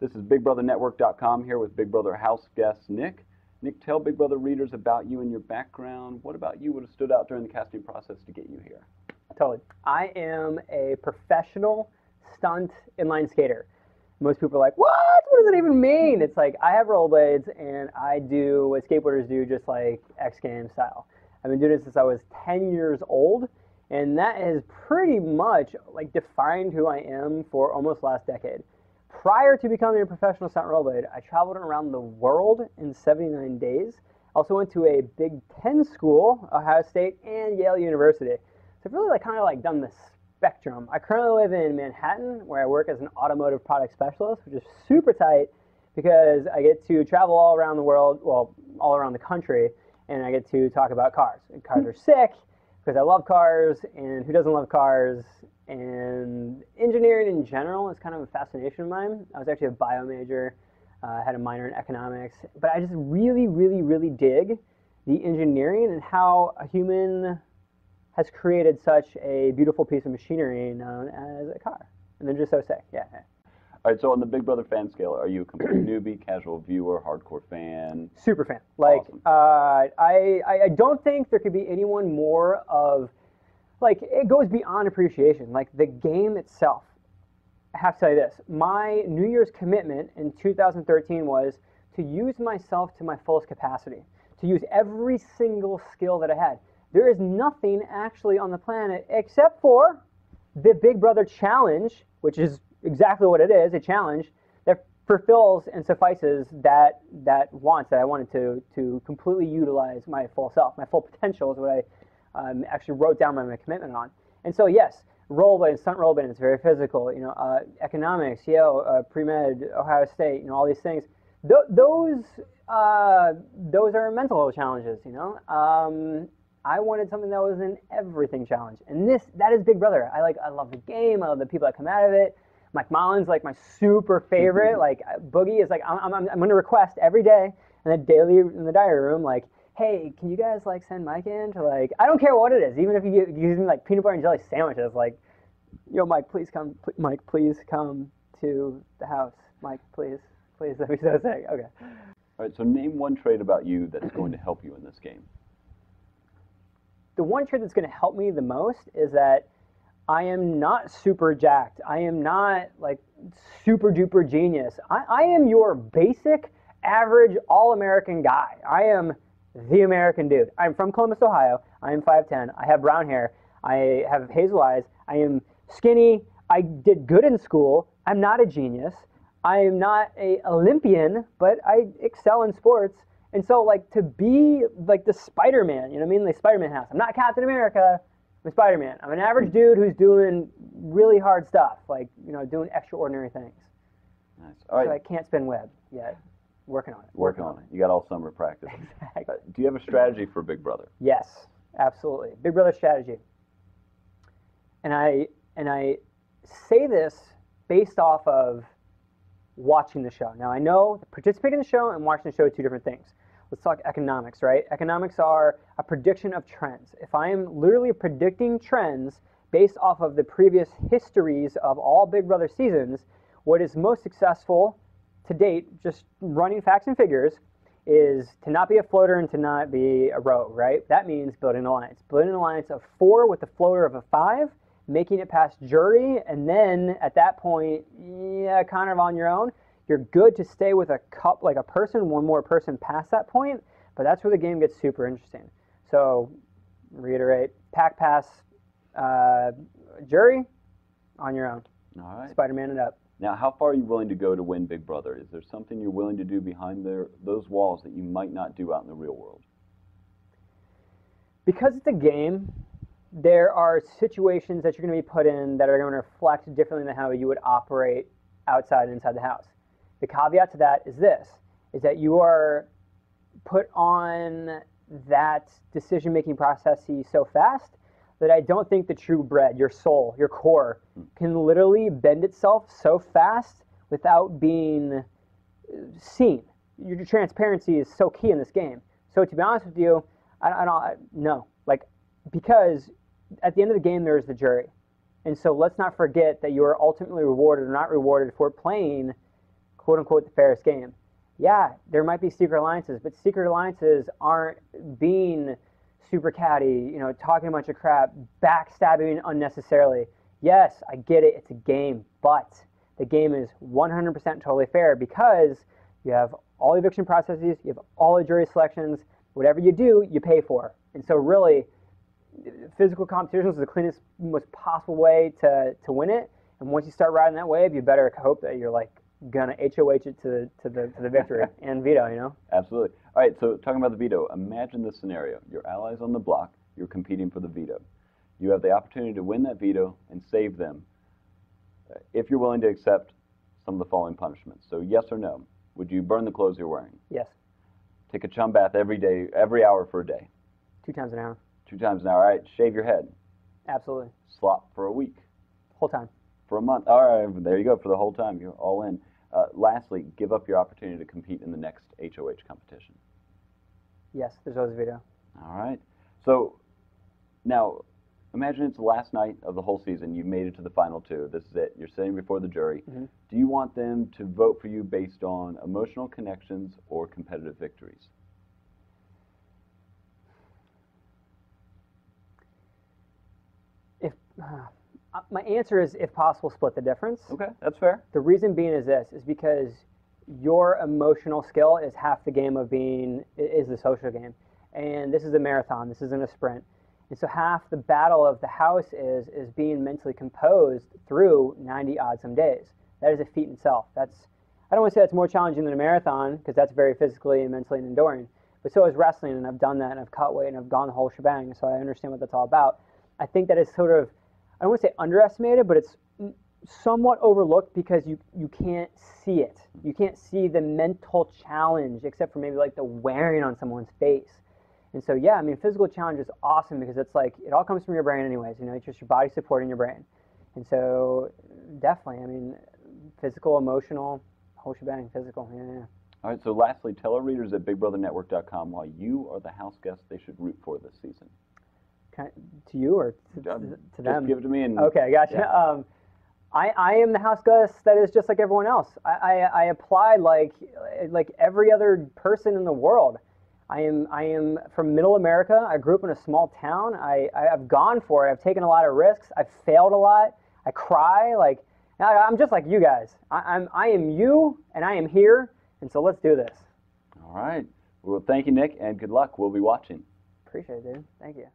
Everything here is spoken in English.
This is BigBrotherNetwork.com here with Big Brother house guest Nick. Nick, tell Big Brother readers about you and your background. What about you would have stood out during the casting process to get you here? Totally. I am a professional stunt inline skater. Most people are like, what? What does it even mean? It's like, I have rollerblades and I do what skateboarders do, just like X Games style. I've been doing it since I was 10 years old, and that has pretty much like defined who I am for almost the last decade. Prior to becoming a professional stunt rollerblade, I traveled around the world in 79 days. I also went to a Big Ten school, Ohio State, and Yale University. So I've really kind of done the spectrum. I currently live in Manhattan, where I work as an automotive product specialist, which is super tight because I get to travel all around the world, well, all around the country, and I get to talk about cars. And cars are sick because I love cars, and who doesn't love cars? And engineering in general is kind of a fascination of mine. I was actually a bio major, had a minor in economics, but I just really, really, really dig the engineering and how a human has created such a beautiful piece of machinery known as a car. And they're just so sick, yeah. All right, so on the Big Brother fan scale, are you a complete newbie, casual viewer, hardcore fan? Super fan. Awesome. I don't think there could be anyone more of, it goes beyond appreciation. Like, the game itself. I have to tell you this. My New Year's commitment in 2013 was to use myself to my fullest capacity, to use every single skill that I had. There is nothing actually on the planet except for the Big Brother challenge, which is exactly what it is, a challenge that fulfills and suffices that wants that I wanted to completely utilize my full self. My full potential is what I actually wrote down my commitment on. And so yes, rollerblading, stunt rollerblading is very physical. Economics, Yale, pre-med, Ohio State, all these things. Those are mental challenges. I wanted something that was an everything challenge, and that is Big Brother. I love the game. I love the people that come out of it. Mike Mullen's my super favorite. Boogie is I'm going to request every day in the diary room, hey, can you guys send Mike in to I don't care what it is, even if you give me peanut butter and jelly sandwiches, yo, Mike, please come. Mike, please come to the house. Mike, please, that'd be so sick. Okay. All right, so name one trait about you that's going to help you in this game. The one trait that's going to help me the most is that I am not super jacked. I am not super duper genius. I am your basic, average, all-American guy. I am the American dude. I'm from Columbus, Ohio. I am 5'10". I have brown hair. I have hazel eyes. I am skinny. I did good in school. I'm not a genius. I am not an Olympian, but I excel in sports. And so, to be, the Spider-Man, you know what I mean? The Spider-Man house. I'm not Captain America. I'm Spider-Man. I'm an average dude who's doing really hard stuff, doing extraordinary things. Nice. All right. So I can't spin web yet. Working on it. Working on it. You got all summer practice. Exactly. Do you have a strategy for Big Brother? Yes, absolutely. Big Brother strategy. And I say this based off of watching the show. Now, I know participating in the show and watching the show are two different things. Let's talk economics, right? Economics are a prediction of trends. If I am literally predicting trends based off of the previous histories of all Big Brother seasons, what is most successful to date, just running facts and figures, is to not be a floater and to not be a rogue, right? That means building an alliance. Building an alliance of 4 with a floater of a 5, making it past jury, and then at that point, yeah, kind of on your own. You're good to stay with a person, one more person past that point, but that's where the game gets super interesting. So, reiterate, pack pass, jury, on your own. All right. Spider-Man it up. Now, how far are you willing to go to win Big Brother? Is there something you're willing to do behind those walls that you might not do out in the real world? Because it's a game, there are situations that you're going to be put in that are going to reflect differently than how you would operate outside and inside the house. The caveat to that is that you are put on that decision-making process so fast that I don't think the true bread, your soul, your core, can literally bend itself so fast without being seen. Your transparency is so key in this game. So to be honest with you, I don't know. Because at the end of the game, there's the jury. And so let's not forget that you are ultimately rewarded or not rewarded for playing quote unquote the fairest game. Yeah, there might be secret alliances, but secret alliances aren't being super catty, talking a bunch of crap, backstabbing unnecessarily. Yes, I get it, it's a game, but the game is 100% totally fair because you have all the eviction processes, you have all the jury selections, whatever you do, you pay for. And so really, physical competitions is the cleanest, most possible way to win it. And once you start riding that wave, you better hope that you're like gonna HOH it to the victory and veto. Absolutely. All right, so talking about the veto, imagine this scenario. Your allies on the block, you're competing for the veto. You have the opportunity to win that veto and save them if you're willing to accept some of the following punishments. So yes or no, would you burn the clothes you're wearing? Yes. Take a chum bath every day, every hour for a day? 2 times an hour. 2 times an hour. All right, shave your head? Absolutely. Slop for a week? Whole time. For a month? All right, there you go, for the whole time. You're all in. Lastly, give up your opportunity to compete in the next HOH competition. Yes, there's always a veto. All right. So now, imagine it's the last night of the whole season. You've made it to the final 2. This is it. You're sitting before the jury. Mm-hmm. Do you want them to vote for you based on emotional connections or competitive victories? My answer is, if possible, split the difference. Okay, that's fair. The reason being is because your emotional skill is half the game is the social game. And this is a marathon, this isn't a sprint. And so half the battle of the house is being mentally composed through 90 odd some days. That is a feat in itself. I don't want to say that's more challenging than a marathon, because that's very physically and mentally and enduring. But so is wrestling, and I've done that, and I've cut weight, and I've gone the whole shebang, so I understand what that's all about. I think that is sort of, I don't want to say underestimated, but it's somewhat overlooked because you can't see it. You can't see the mental challenge, except for maybe like the wearing on someone's face. And so, yeah, I mean, physical challenge is awesome because it's like, it all comes from your brain anyways, it's just your body supporting your brain. And so, definitely, I mean, physical, emotional, whole shebang, physical, yeah. All right, so lastly, tell our readers at BigBrotherNetwork.com why you are the house guest they should root for this season. To you or to them? Just give it to me. And okay, gotcha. Yeah. I am the house guest that is just like everyone else. I applied like every other person in the world. I am from Middle America. I grew up in a small town. I've gone for it. I've taken a lot of risks. I've failed a lot. I cry. I'm just like you guys. I am you, and I am here. And so let's do this. All right. Well, thank you, Nick, and good luck. We'll be watching. Appreciate it, dude. Thank you.